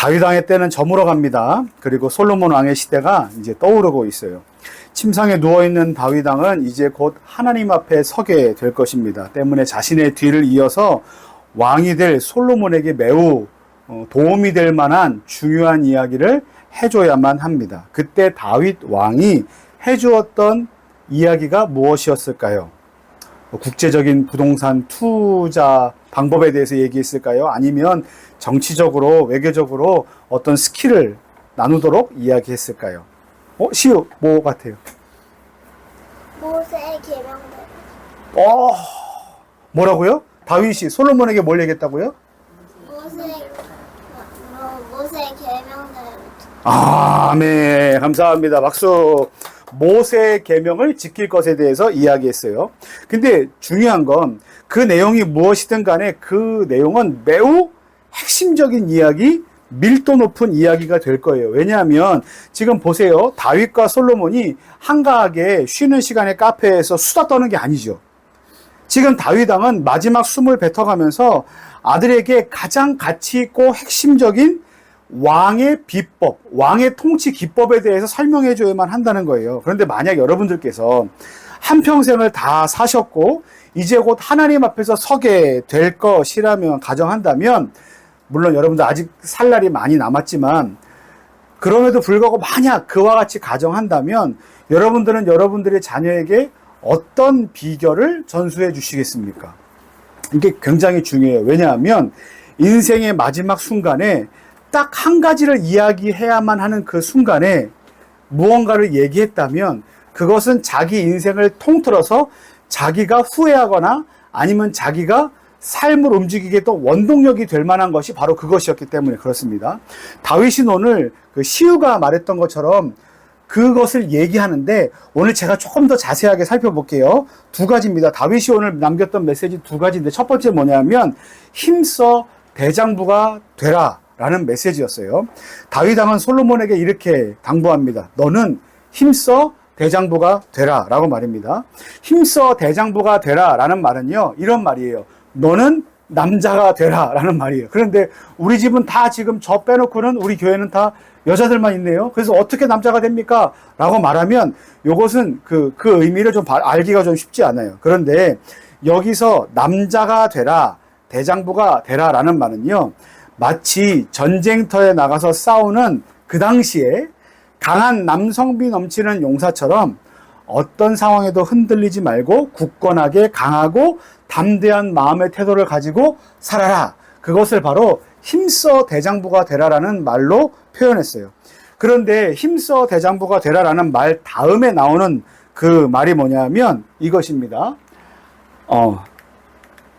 다윗 왕의 때는 저물어 갑니다. 그리고 솔로몬 왕의 시대가 이제 떠오르고 있어요. 침상에 누워있는 다윗 왕은 이제 곧 하나님 앞에 서게 될 것입니다. 때문에 자신의 뒤를 이어서 왕이 될 솔로몬에게 매우 도움이 될 만한 중요한 이야기를 해줘야만 합니다. 그때 다윗 왕이 해주었던 이야기가 무엇이었을까요? 국제적인 부동산 투자 방법에 대해서 얘기했을까요? 아니면 정치적으로, 외교적으로 어떤 스킬을 나누도록 이야기했을까요? 시우, 뭐 같아요? 모세의 계명대로. 뭐라고요? 다윗이 솔로몬에게 뭘 얘기했다고요? 모세의 계명대로. 네, 감사합니다. 박수. 모세의 계명을 지킬 것에 대해서 이야기했어요. 근데 중요한 건 그 내용이 무엇이든 간에 그 내용은 매우 핵심적인 이야기, 밀도 높은 이야기가 될 거예요. 왜냐하면 지금 보세요. 다윗과 솔로몬이 한가하게 쉬는 시간에 카페에서 수다 떠는 게 아니죠. 지금 다윗 왕은 마지막 숨을 뱉어가면서 아들에게 가장 가치 있고 핵심적인 왕의 비법, 왕의 통치 기법에 대해서 설명해 줘야만 한다는 거예요. 그런데 만약 여러분들께서 한평생을 다 사셨고 이제 곧 하나님 앞에서 서게 될 것이라면 가정한다면, 물론 여러분들 아직 살 날이 많이 남았지만 그럼에도 불구하고 만약 그와 같이 가정한다면 여러분들은 여러분들의 자녀에게 어떤 비결을 전수해 주시겠습니까? 이게 굉장히 중요해요. 왜냐하면 인생의 마지막 순간에 딱 한 가지를 이야기해야만 하는 그 순간에 무언가를 얘기했다면 그것은 자기 인생을 통틀어서 자기가 후회하거나 아니면 자기가 삶을 움직이게 또 원동력이 될 만한 것이 바로 그것이었기 때문에 그렇습니다. 다윗이 오늘 그 시우가 말했던 것처럼 그것을 얘기하는데 오늘 제가 조금 더 자세하게 살펴볼게요. 두 가지입니다. 다윗이 오늘 남겼던 메시지 두 가지인데 첫 번째 뭐냐면 힘써 대장부가 되라 라는 메시지였어요. 다윗 왕은 솔로몬에게 이렇게 당부합니다. 너는 힘써 대장부가 되라 라고 말입니다. 힘써 대장부가 되라 라는 말은요, 이런 말이에요. 너는 남자가 되라 라는 말이에요. 그런데 우리 집은 다 지금 저 빼놓고는 우리 교회는 다 여자들만 있네요. 그래서 어떻게 남자가 됩니까? 라고 말하면 이것은 그 의미를 좀 알기가 좀 쉽지 않아요. 그런데 여기서 남자가 되라, 대장부가 되라 라는 말은요, 마치 전쟁터에 나가서 싸우는 그 당시에 강한 남성미 넘치는 용사처럼 어떤 상황에도 흔들리지 말고 굳건하게 강하고 담대한 마음의 태도를 가지고 살아라. 그것을 바로 힘써 대장부가 되라라는 말로 표현했어요. 그런데 힘써 대장부가 되라라는 말 다음에 나오는 그 말이 뭐냐면 이것입니다.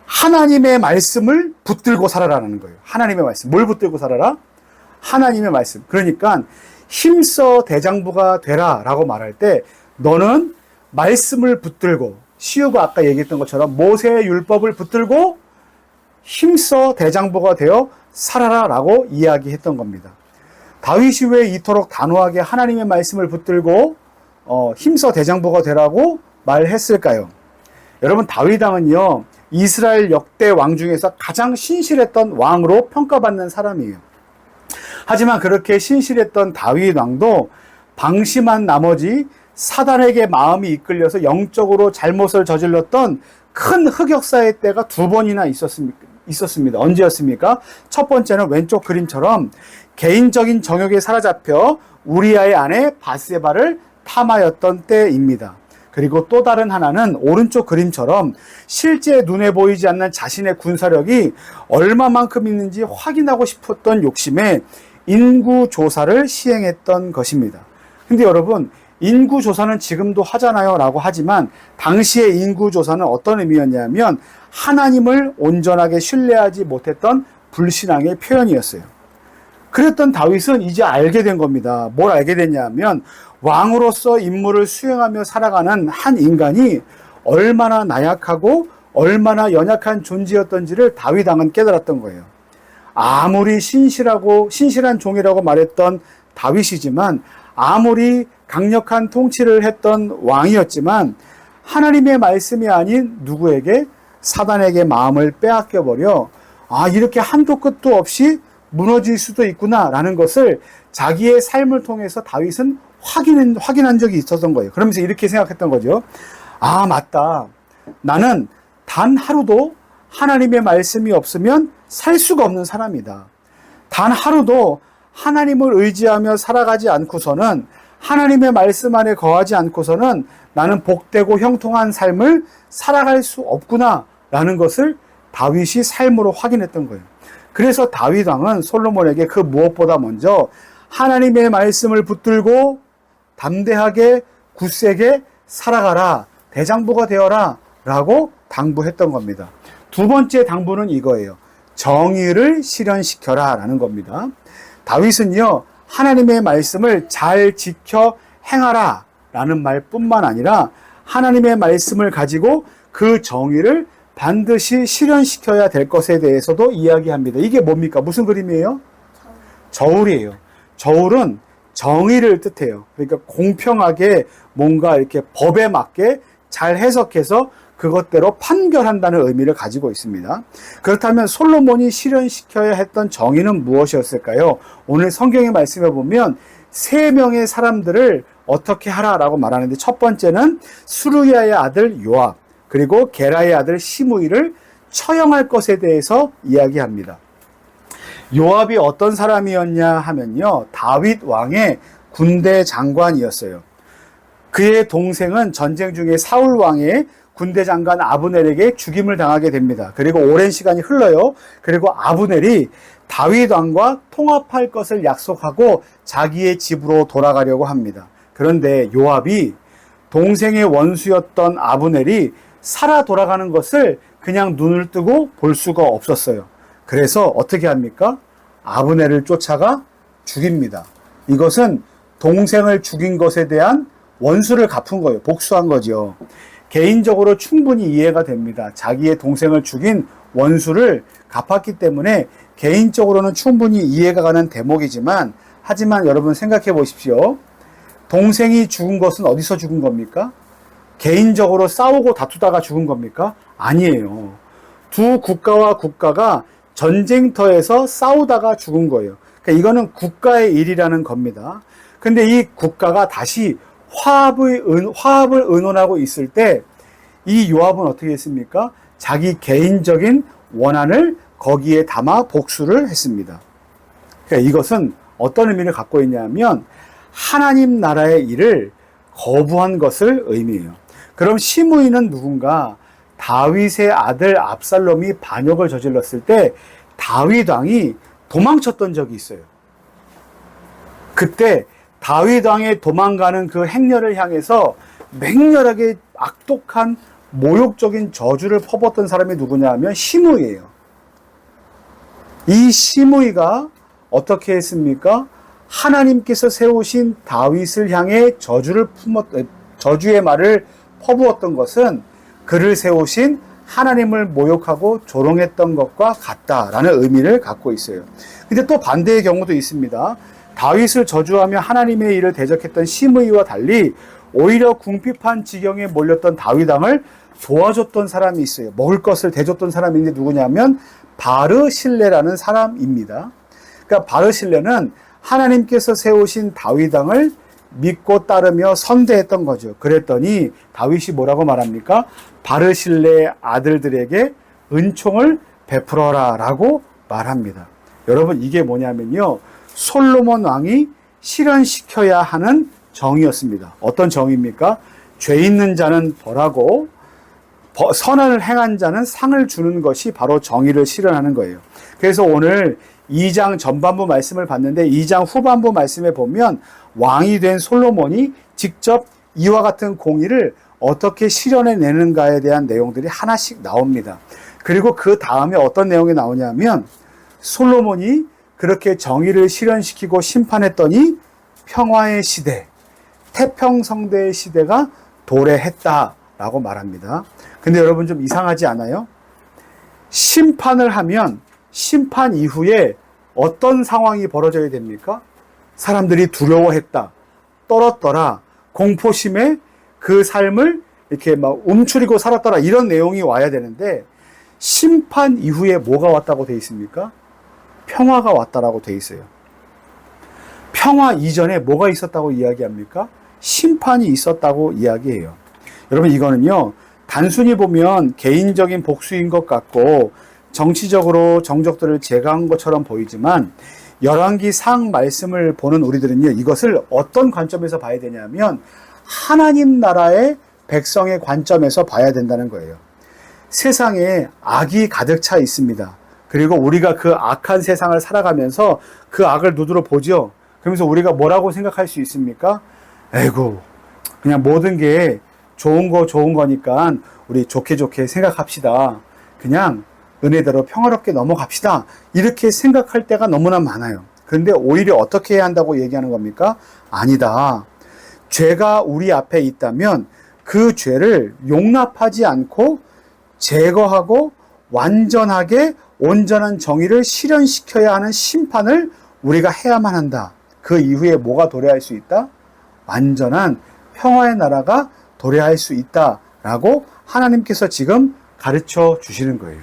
하나님의 말씀을 붙들고 살아라는 거예요. 하나님의 말씀. 뭘 붙들고 살아라? 하나님의 말씀. 그러니까 힘써 대장부가 되라 라고 말할 때 너는 말씀을 붙들고, 시우가 아까 얘기했던 것처럼 모세의 율법을 붙들고 힘써 대장부가 되어 살아라 라고 이야기했던 겁니다. 다윗이 왜 이토록 단호하게 하나님의 말씀을 붙들고 힘써 대장부가 되라고 말했을까요? 여러분, 다윗 왕은요, 이스라엘 역대 왕 중에서 가장 신실했던 왕으로 평가받는 사람이에요. 하지만 그렇게 신실했던 다윗 왕도 방심한 나머지 사단에게 마음이 이끌려서 영적으로 잘못을 저질렀던 큰 흑역사의 때가 두 번이나 있었습니다. 언제였습니까? 첫 번째는 왼쪽 그림처럼 개인적인 정욕에 사로잡혀 우리아의 아내 바세바를 탐하였던 때입니다. 그리고 또 다른 하나는 오른쪽 그림처럼 실제 눈에 보이지 않는 자신의 군사력이 얼마만큼 있는지 확인하고 싶었던 욕심에 인구조사를 시행했던 것입니다. 근데 여러분, 인구조사는 지금도 하잖아요 라고 하지만 당시의 인구조사는 어떤 의미였냐면 하나님을 온전하게 신뢰하지 못했던 불신앙의 표현이었어요. 그랬던 다윗은 이제 알게 된 겁니다. 뭘 알게 됐냐면 왕으로서 임무를 수행하며 살아가는 한 인간이 얼마나 나약하고 얼마나 연약한 존재였던지를 다윗 왕은 깨달았던 거예요. 아무리 신실한 종이라고 말했던 다윗이지만, 아무리 강력한 통치를 했던 왕이었지만 하나님의 말씀이 아닌 누구에게? 사단에게 마음을 빼앗겨버려 이렇게 한도 끝도 없이 무너질 수도 있구나라는 것을 자기의 삶을 통해서 다윗은 확인한 적이 있었던 거예요. 그러면서 이렇게 생각했던 거죠. 아, 맞다. 나는 단 하루도 하나님의 말씀이 없으면 살 수가 없는 사람이다. 단 하루도 하나님을 의지하며 살아가지 않고서는, 하나님의 말씀 안에 거하지 않고서는 나는 복되고 형통한 삶을 살아갈 수 없구나라는 것을 다윗이 삶으로 확인했던 거예요. 그래서 다윗 왕은 솔로몬에게 그 무엇보다 먼저 하나님의 말씀을 붙들고 담대하게 굳세게 살아가라, 대장부가 되어라 라고 당부했던 겁니다. 두 번째 당부는 이거예요. 정의를 실현시켜라 라는 겁니다. 다윗은요, 하나님의 말씀을 잘 지켜 행하라 라는 말뿐만 아니라 하나님의 말씀을 가지고 그 정의를 반드시 실현시켜야 될 것에 대해서도 이야기합니다. 이게 뭡니까? 무슨 그림이에요? 저울이에요. 저울은 정의를 뜻해요. 그러니까 공평하게 뭔가 이렇게 법에 맞게 잘 해석해서 그것대로 판결한다는 의미를 가지고 있습니다. 그렇다면 솔로몬이 실현시켜야 했던 정의는 무엇이었을까요? 오늘 성경의 말씀에 보면 세 명의 사람들을 어떻게 하라라고 말하는데, 첫 번째는 수르야의 아들 요압, 그리고 게라의 아들 시므이를 처형할 것에 대해서 이야기합니다. 요압이 어떤 사람이었냐 하면요, 다윗 왕의 군대 장관이었어요. 그의 동생은 전쟁 중에 사울 왕의 군대 장관 아브넬에게 죽임을 당하게 됩니다. 그리고 오랜 시간이 흘러요. 그리고 아브넬이 다윗 왕과 통합할 것을 약속하고 자기의 집으로 돌아가려고 합니다. 그런데 요압이 동생의 원수였던 아브넬이 살아 돌아가는 것을 그냥 눈을 뜨고 볼 수가 없었어요. 그래서 어떻게 합니까? 아브넬을 쫓아가 죽입니다. 이것은 동생을 죽인 것에 대한 원수를 갚은 거예요. 복수한 거죠. 개인적으로 충분히 이해가 됩니다. 자기의 동생을 죽인 원수를 갚았기 때문에 개인적으로는 충분히 이해가 가는 대목이지만, 하지만 여러분 생각해 보십시오. 동생이 죽은 것은 어디서 죽은 겁니까? 개인적으로 싸우고 다투다가 죽은 겁니까? 아니에요. 두 국가와 국가가 전쟁터에서 싸우다가 죽은 거예요. 그러니까 이거는 국가의 일이라는 겁니다. 근데 이 국가가 다시 화합을 의논하고 있을 때 이 요압은 어떻게 했습니까? 자기 개인적인 원한을 거기에 담아 복수를 했습니다. 그러니까 이것은 어떤 의미를 갖고 있냐면 하나님 나라의 일을 거부한 것을 의미해요. 그럼 시므이는 누군가? 다윗의 아들 압살롬이 반역을 저질렀을 때 다윗 왕이 도망쳤던 적이 있어요. 그때 다윗 왕의 도망가는 그 행렬을 향해서 맹렬하게 악독한 모욕적인 저주를 퍼붓던 사람이 누구냐 하면 시므이예요. 이 시므이가 어떻게 했습니까? 하나님께서 세우신 다윗을 향해 저주의 말을 퍼부었던 것은 그를 세우신 하나님을 모욕하고 조롱했던 것과 같다라는 의미를 갖고 있어요. 근데 또 반대의 경우도 있습니다. 다윗을 저주하며 하나님의 일을 대적했던 시므이와 달리 오히려 궁핍한 지경에 몰렸던 다윗 왕을 도와줬던 사람이 있어요. 먹을 것을 대줬던 사람인데 누구냐면 바르실레라는 사람입니다. 그러니까 바르실레는 하나님께서 세우신 다윗 왕을 믿고 따르며 선대했던 거죠. 그랬더니 다윗이 뭐라고 말합니까? 바르실레의 아들들에게 은총을 베풀어라 라고 말합니다. 여러분, 이게 뭐냐면요, 솔로몬 왕이 실현시켜야 하는 정의였습니다. 어떤 정의입니까? 죄 있는 자는 벌하고 선을 행한 자는 상을 주는 것이 바로 정의를 실현하는 거예요. 그래서 오늘 2장 전반부 말씀을 봤는데 2장 후반부 말씀에 보면 왕이 된 솔로몬이 직접 이와 같은 공의를 어떻게 실현해내는가에 대한 내용들이 하나씩 나옵니다. 그리고 그 다음에 어떤 내용이 나오냐면 솔로몬이 그렇게 정의를 실현시키고 심판했더니 평화의 시대, 태평성대의 시대가 도래했다라고 말합니다. 근데 여러분 좀 이상하지 않아요? 심판을 하면 심판 이후에 어떤 상황이 벌어져야 됩니까? 사람들이 두려워했다, 떨었더라, 공포심에 그 삶을 이렇게 막 움츠리고 살았더라, 이런 내용이 와야 되는데 심판 이후에 뭐가 왔다고 돼 있습니까? 평화가 왔다라고 돼 있어요. 평화 이전에 뭐가 있었다고 이야기합니까? 심판이 있었다고 이야기해요. 여러분 이거는요, 단순히 보면 개인적인 복수인 것 같고 정치적으로 정적들을 제거한 것처럼 보이지만 열왕기 상 말씀을 보는 우리들은요, 이것을 어떤 관점에서 봐야 되냐면 하나님 나라의 백성의 관점에서 봐야 된다는 거예요. 세상에 악이 가득 차 있습니다. 그리고 우리가 그 악한 세상을 살아가면서 그 악을 눈으로 보죠. 그러면서 우리가 뭐라고 생각할 수 있습니까? 에이구, 그냥 모든 게 좋은 거니까 우리 좋게 생각합시다. 그냥 은혜대로 평화롭게 넘어갑시다. 이렇게 생각할 때가 너무나 많아요. 그런데 오히려 어떻게 해야 한다고 얘기하는 겁니까? 아니다. 죄가 우리 앞에 있다면 그 죄를 용납하지 않고 제거하고 완전하게 온전한 정의를 실현시켜야 하는 심판을 우리가 해야만 한다. 그 이후에 뭐가 도래할 수 있다? 완전한 평화의 나라가 도래할 수 있다라고 하나님께서 지금 가르쳐 주시는 거예요.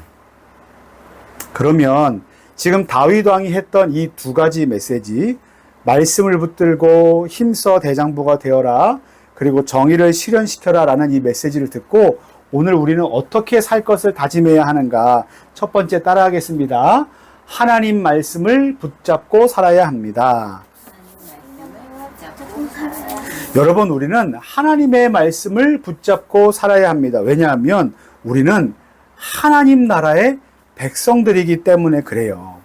그러면 지금 다윗 왕이 했던 이 두 가지 메시지, 말씀을 붙들고 힘써 대장부가 되어라, 그리고 정의를 실현시켜라 라는 이 메시지를 듣고 오늘 우리는 어떻게 살 것을 다짐해야 하는가? 첫 번째 따라하겠습니다. 하나님 말씀을 붙잡고 살아야 합니다. 여러분, 우리는 하나님의 말씀을 붙잡고 살아야 합니다. 왜냐하면 우리는 하나님 나라의 백성들이기 때문에 그래요.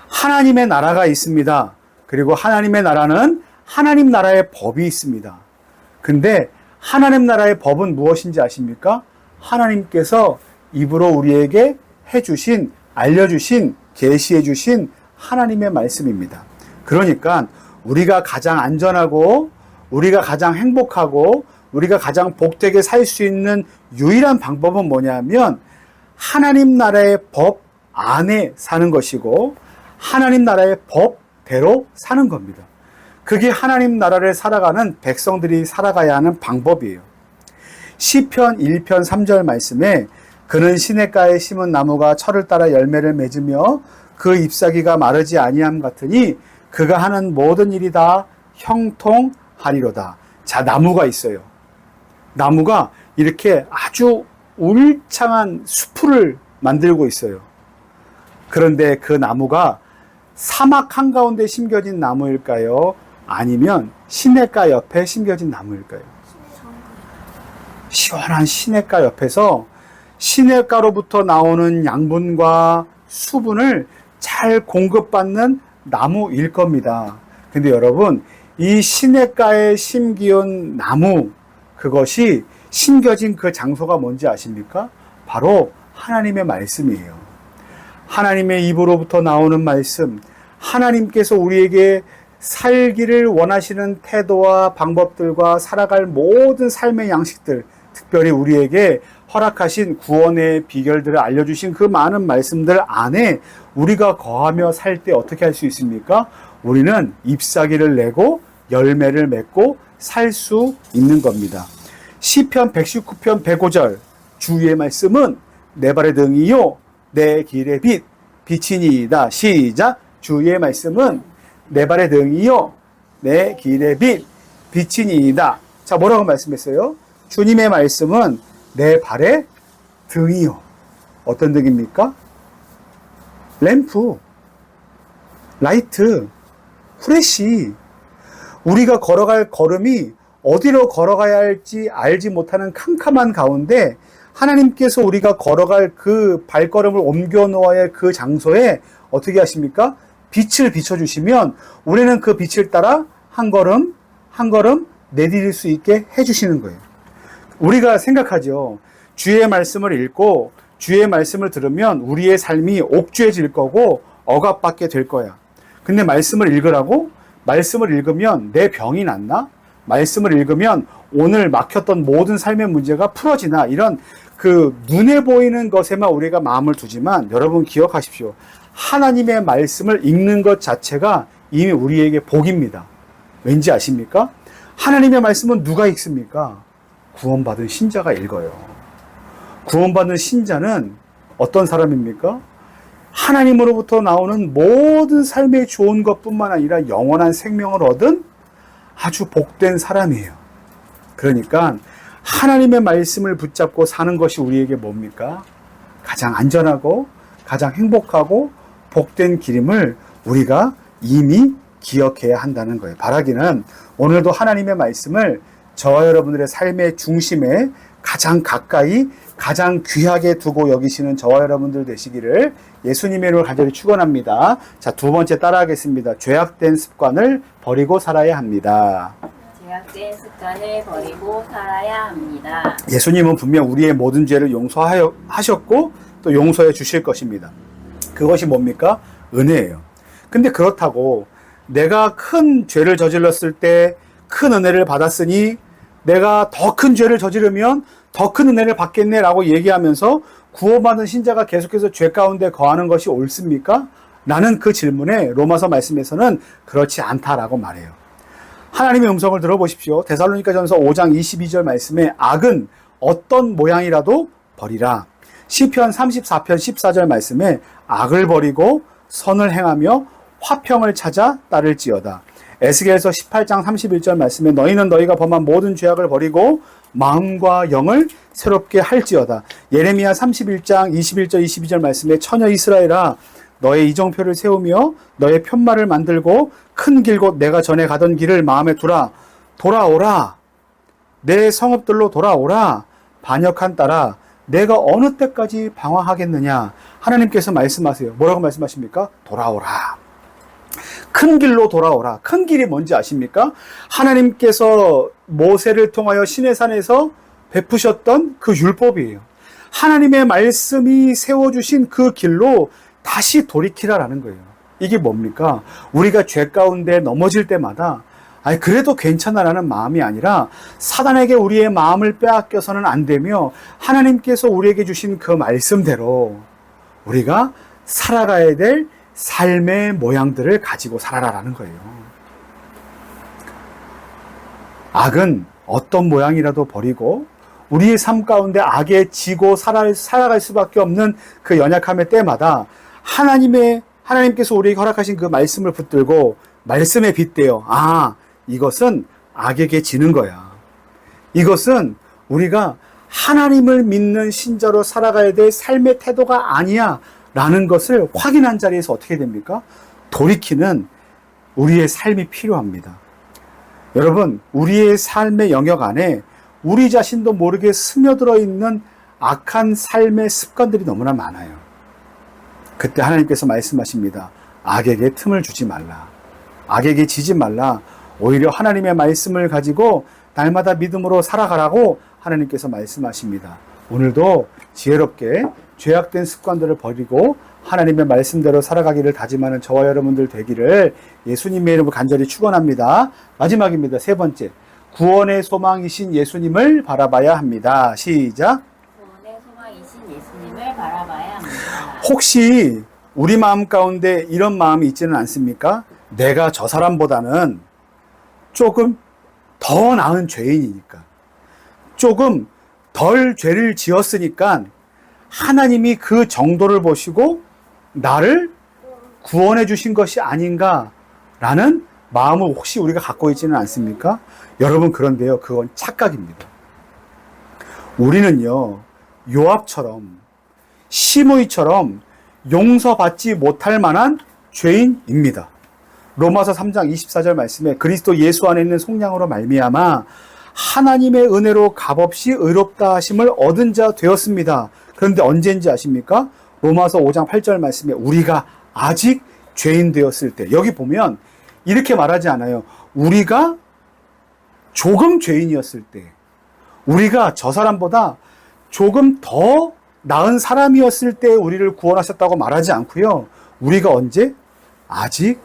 하나님의 나라가 있습니다. 그리고 하나님의 나라는 하나님 나라의 법이 있습니다. 근데 하나님 나라의 법은 무엇인지 아십니까? 하나님께서 입으로 우리에게 해주신, 알려주신, 계시해주신 하나님의 말씀입니다. 그러니까 우리가 가장 안전하고 우리가 가장 행복하고 우리가 가장 복되게 살 수 있는 유일한 방법은 뭐냐면 하나님 나라의 법 안에 사는 것이고 하나님 나라의 법대로 사는 겁니다. 그게 하나님 나라를 살아가는 백성들이 살아가야 하는 방법이에요. 시편 1편 3절 말씀에 그는 시냇가에 심은 나무가 철을 따라 열매를 맺으며 그 잎사귀가 마르지 아니함 같으니 그가 하는 모든 일이 다 형통하리로다. 자, 나무가 있어요. 나무가 이렇게 아주 울창한 수풀을 만들고 있어요. 그런데 그 나무가 사막 한가운데 심겨진 나무일까요? 아니면 시냇가 옆에 심겨진 나무일까요? 시원한 시냇가 옆에서 시냇가로부터 나오는 양분과 수분을 잘 공급받는 나무일 겁니다. 근데 여러분, 이 시냇가에 심기운 나무, 그것이 심겨진 그 장소가 뭔지 아십니까? 바로 하나님의 말씀이에요. 하나님의 입으로부터 나오는 말씀, 하나님께서 우리에게 살기를 원하시는 태도와 방법들과 살아갈 모든 삶의 양식들, 특별히 우리에게 허락하신 구원의 비결들을 알려주신 그 많은 말씀들 안에 우리가 거하며 살 때 어떻게 할 수 있습니까? 우리는 잎사귀를 내고 열매를 맺고 살 수 있는 겁니다. 시편 119편 105절 주의 말씀은 내 발의 등이요 내 길의 빛 빛이니이다. 시작. 주의 말씀은 내 발의 등이요 내 길의 빛 빛이니이다. 자, 뭐라고 말씀했어요? 주님의 말씀은 내 발의 등이요. 어떤 등입니까? 램프, 라이트, 후레쉬. 우리가 걸어갈 걸음이 어디로 걸어가야 할지 알지 못하는 캄캄한 가운데 하나님께서 우리가 걸어갈 그 발걸음을 옮겨 놓아야 할 그 장소에 어떻게 하십니까? 빛을 비춰주시면 우리는 그 빛을 따라 한 걸음 한 걸음 내디딜 수 있게 해주시는 거예요. 우리가 생각하죠. 주의 말씀을 읽고 주의 말씀을 들으면 우리의 삶이 옥죄해질 거고 억압받게 될 거야. 근데 말씀을 읽으라고? 말씀을 읽으면 내 병이 낫나? 말씀을 읽으면 오늘 막혔던 모든 삶의 문제가 풀어지나? 이런 그 눈에 보이는 것에만 우리가 마음을 두지만 여러분 기억하십시오. 하나님의 말씀을 읽는 것 자체가 이미 우리에게 복입니다. 왠지 아십니까? 하나님의 말씀은 누가 읽습니까? 구원받은 신자가 읽어요. 구원받은 신자는 어떤 사람입니까? 하나님으로부터 나오는 모든 삶의 좋은 것뿐만 아니라 영원한 생명을 얻은 아주 복된 사람이에요. 그러니까 하나님의 말씀을 붙잡고 사는 것이 우리에게 뭡니까? 가장 안전하고 가장 행복하고 복된 길임을 우리가 이미 기억해야 한다는 거예요. 바라기는 오늘도 하나님의 말씀을 저와 여러분들의 삶의 중심에 가장 가까이 가장 귀하게 두고 여기시는 저와 여러분들 되시기를 예수님의 이름으로 간절히 축원합니다. 자, 두 번째 따라하겠습니다. 죄악된 습관을 버리고 살아야 합니다. 죄악된 습관을 버리고 살아야 합니다. 예수님은 분명 우리의 모든 죄를 용서하셨고 또 용서해 주실 것입니다. 그것이 뭡니까? 은혜예요. 근데 그렇다고 내가 큰 죄를 저질렀을 때 큰 은혜를 받았으니 내가 더 큰 죄를 저지르면 더 큰 은혜를 받겠네라고 얘기하면서 구원받은 신자가 계속해서 죄 가운데 거하는 것이 옳습니까? 나는 그 질문에 로마서 말씀에서는 그렇지 않다라고 말해요. 하나님의 음성을 들어보십시오. 데살로니가전서 5장 22절 말씀에 악은 어떤 모양이라도 버리라. 시편 34편 14절 말씀에 악을 버리고 선을 행하며 화평을 찾아 따를지어다. 에스겔서 18장 31절 말씀에 너희는 너희가 범한 모든 죄악을 버리고 마음과 영을 새롭게 할지어다. 예레미야 31장 21절 22절 말씀에 처녀 이스라엘아 너의 이정표를 세우며 너의 편말을 만들고 큰 길 곧 내가 전에 가던 길을 마음에 두라. 돌아오라. 내 성읍들로 돌아오라. 반역한 딸아 내가 어느 때까지 방황하겠느냐. 하나님께서 말씀하세요. 뭐라고 말씀하십니까? 돌아오라. 큰 길로 돌아오라. 큰 길이 뭔지 아십니까? 하나님께서 모세를 통하여 시내산에서 베푸셨던 그 율법이에요. 하나님의 말씀이 세워주신 그 길로 다시 돌이키라라는 거예요. 이게 뭡니까? 우리가 죄 가운데 넘어질 때마다 아니 그래도 괜찮아라는 마음이 아니라 사단에게 우리의 마음을 빼앗겨서는 안 되며 하나님께서 우리에게 주신 그 말씀대로 우리가 살아가야 될 삶의 모양들을 가지고 살아라라는 거예요. 악은 어떤 모양이라도 버리고 우리의 삶 가운데 악에 지고 살아갈 수밖에 없는 그 연약함의 때마다 하나님께서 우리에게 허락하신 그 말씀을 붙들고 말씀에 빗대어 이것은 악에게 지는 거야. 이것은 우리가 하나님을 믿는 신자로 살아가야 될 삶의 태도가 아니야 라는 것을 확인한 자리에서 어떻게 됩니까? 돌이키는 우리의 삶이 필요합니다. 여러분, 우리의 삶의 영역 안에 우리 자신도 모르게 스며들어 있는 악한 삶의 습관들이 너무나 많아요. 그때 하나님께서 말씀하십니다. 악에게 틈을 주지 말라. 악에게 지지 말라. 오히려 하나님의 말씀을 가지고 날마다 믿음으로 살아가라고 하나님께서 말씀하십니다. 오늘도 지혜롭게 죄악된 습관들을 버리고 하나님의 말씀대로 살아가기를 다짐하는 저와 여러분들 되기를 예수님의 이름으로 간절히 축원합니다. 마지막입니다. 세 번째, 구원의 소망이신 예수님을 바라봐야 합니다. 시작. 구원의 소망이신 예수님을 바라봐야 합니다. 혹시 우리 마음 가운데 이런 마음이 있지는 않습니까? 내가 저 사람보다는 조금 더 나은 죄인이니까, 조금 덜 죄를 지었으니까 하나님이 그 정도를 보시고 나를 구원해 주신 것이 아닌가라는 마음을 혹시 우리가 갖고 있지는 않습니까? 여러분, 그런데요, 그건 착각입니다. 우리는요, 요압처럼 시므이처럼 용서받지 못할 만한 죄인입니다. 로마서 3장 24절 말씀에 그리스도 예수 안에 있는 속량으로 말미암아 하나님의 은혜로 값없이 의롭다 하심을 얻은 자 되었습니다. 그런데 언제인지 아십니까? 로마서 5장 8절 말씀에 우리가 아직 죄인 되었을 때, 여기 보면 이렇게 말하지 않아요. 우리가 조금 죄인이었을 때, 우리가 저 사람보다 조금 더 나은 사람이었을 때 우리를 구원하셨다고 말하지 않고요. 우리가 언제? 아직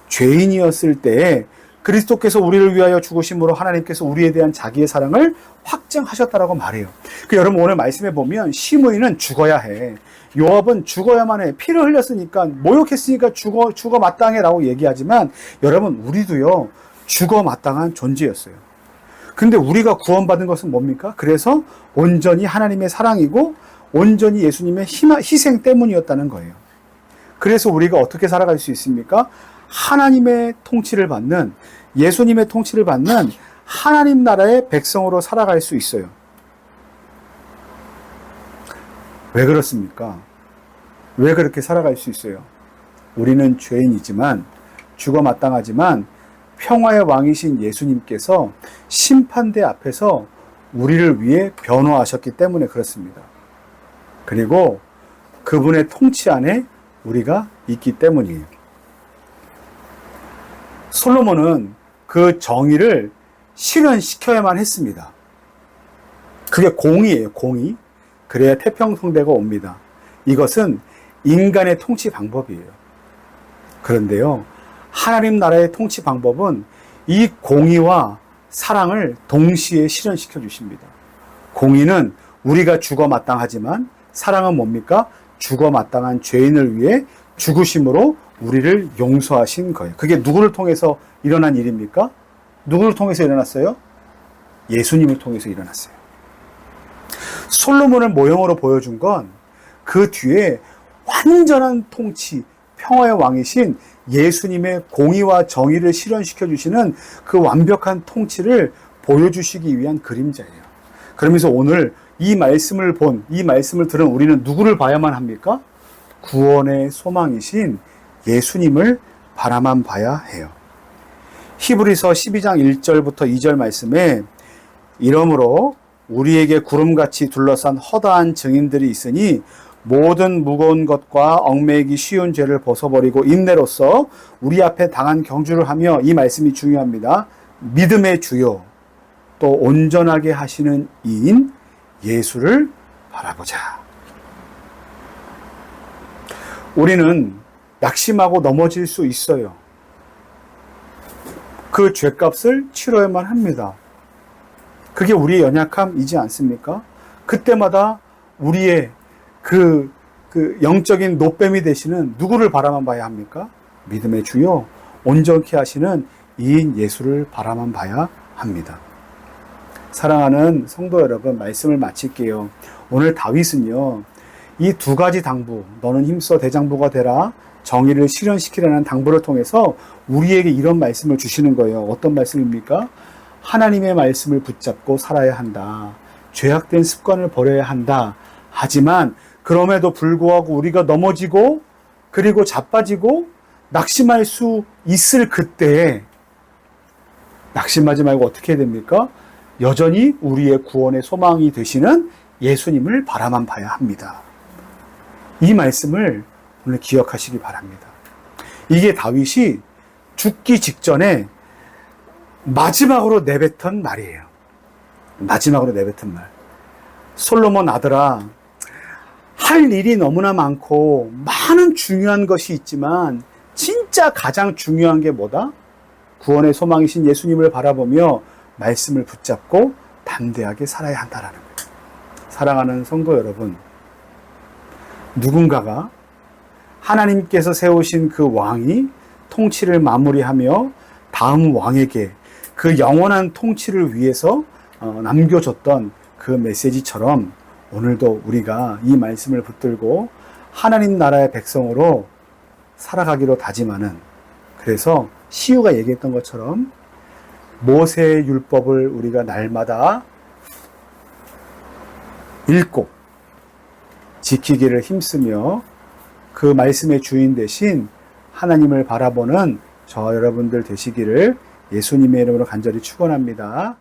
죄인이었을 때에 그리스도께서 우리를 위하여 죽으심으로 하나님께서 우리에 대한 자기의 사랑을 확증하셨다라고 말해요. 여러분, 오늘 말씀해 보면 시므이는 죽어야 해. 요압은 죽어야만 해. 피를 흘렸으니까, 모욕했으니까 죽어 마땅해라고 얘기하지만 여러분, 우리도요, 죽어 마땅한 존재였어요. 근데 우리가 구원받은 것은 뭡니까? 그래서 온전히 하나님의 사랑이고 온전히 예수님의 희생 때문이었다는 거예요. 그래서 우리가 어떻게 살아갈 수 있습니까? 하나님의 통치를 받는, 예수님의 통치를 받는 하나님 나라의 백성으로 살아갈 수 있어요. 왜 그렇습니까? 왜 그렇게 살아갈 수 있어요? 우리는 죄인이지만, 죽어 마땅하지만 평화의 왕이신 예수님께서 심판대 앞에서 우리를 위해 변호하셨기 때문에 그렇습니다. 그리고 그분의 통치 안에 우리가 있기 때문이에요. 솔로몬은 그 정의를 실현시켜야만 했습니다. 그게 공의예요, 공의. 그래야 태평성대가 옵니다. 이것은 인간의 통치 방법이에요. 그런데요, 하나님 나라의 통치 방법은 이 공의와 사랑을 동시에 실현시켜 주십니다. 공의는 우리가 죽어 마땅하지만 사랑은 뭡니까? 죽어 마땅한 죄인을 위해 죽으심으로 우리를 용서하신 거예요. 그게 누구를 통해서 일어난 일입니까? 누구를 통해서 일어났어요? 예수님을 통해서 일어났어요. 솔로몬을 모형으로 보여준 건 그 뒤에 완전한 통치, 평화의 왕이신 예수님의 공의와 정의를 실현시켜 주시는 그 완벽한 통치를 보여주시기 위한 그림자예요. 그러면서 오늘 이 말씀을 들은 우리는 누구를 봐야만 합니까? 구원의 소망이신 예수님을 바라만 봐야 해요. 히브리서 12장 1절부터 2절 말씀에 이러므로 우리에게 구름같이 둘러싼 허다한 증인들이 있으니 모든 무거운 것과 얽매이기 쉬운 죄를 벗어버리고 인내로써 우리 앞에 당한 경주를 하며, 이 말씀이 중요합니다. 믿음의 주요 또 온전하게 하시는 이인 예수를 바라보자. 우리는 낙심하고 넘어질 수 있어요. 그 죄값을 치러야만 합니다. 그게 우리의 연약함이지 않습니까? 그때마다 우리의 그 영적인 노뱀이 되시는 누구를 바라만 봐야 합니까? 믿음의 주요 온전케 하시는 이인 예수를 바라만 봐야 합니다. 사랑하는 성도 여러분, 말씀을 마칠게요. 오늘 다윗은요, 이 두 가지 당부, 너는 힘써 대장부가 되라, 정의를 실현시키라는 당부를 통해서 우리에게 이런 말씀을 주시는 거예요. 어떤 말씀입니까? 하나님의 말씀을 붙잡고 살아야 한다. 죄악된 습관을 버려야 한다. 하지만 그럼에도 불구하고 우리가 넘어지고 그리고 자빠지고 낙심할 수 있을 그때에 낙심하지 말고 어떻게 해야 됩니까? 여전히 우리의 구원의 소망이 되시는 예수님을 바라만 봐야 합니다. 이 말씀을 오늘 기억하시기 바랍니다. 이게 다윗이 죽기 직전에 마지막으로 내뱉은 말이에요. 마지막으로 내뱉은 말. 솔로몬 아들아, 할 일이 너무나 많고 많은 중요한 것이 있지만 진짜 가장 중요한 게 뭐다? 구원의 소망이신 예수님을 바라보며 말씀을 붙잡고 담대하게 살아야 한다라는 거예요. 사랑하는 성도 여러분, 누군가가 하나님께서 세우신 그 왕이 통치를 마무리하며 다음 왕에게 그 영원한 통치를 위해서 남겨줬던 그 메시지처럼 오늘도 우리가 이 말씀을 붙들고 하나님 나라의 백성으로 살아가기로 다짐하는, 그래서 시우가 얘기했던 것처럼 모세의 율법을 우리가 날마다 읽고 지키기를 힘쓰며 그 말씀의 주인 대신 하나님을 바라보는 저 여러분들 되시기를 예수님의 이름으로 간절히 축원합니다.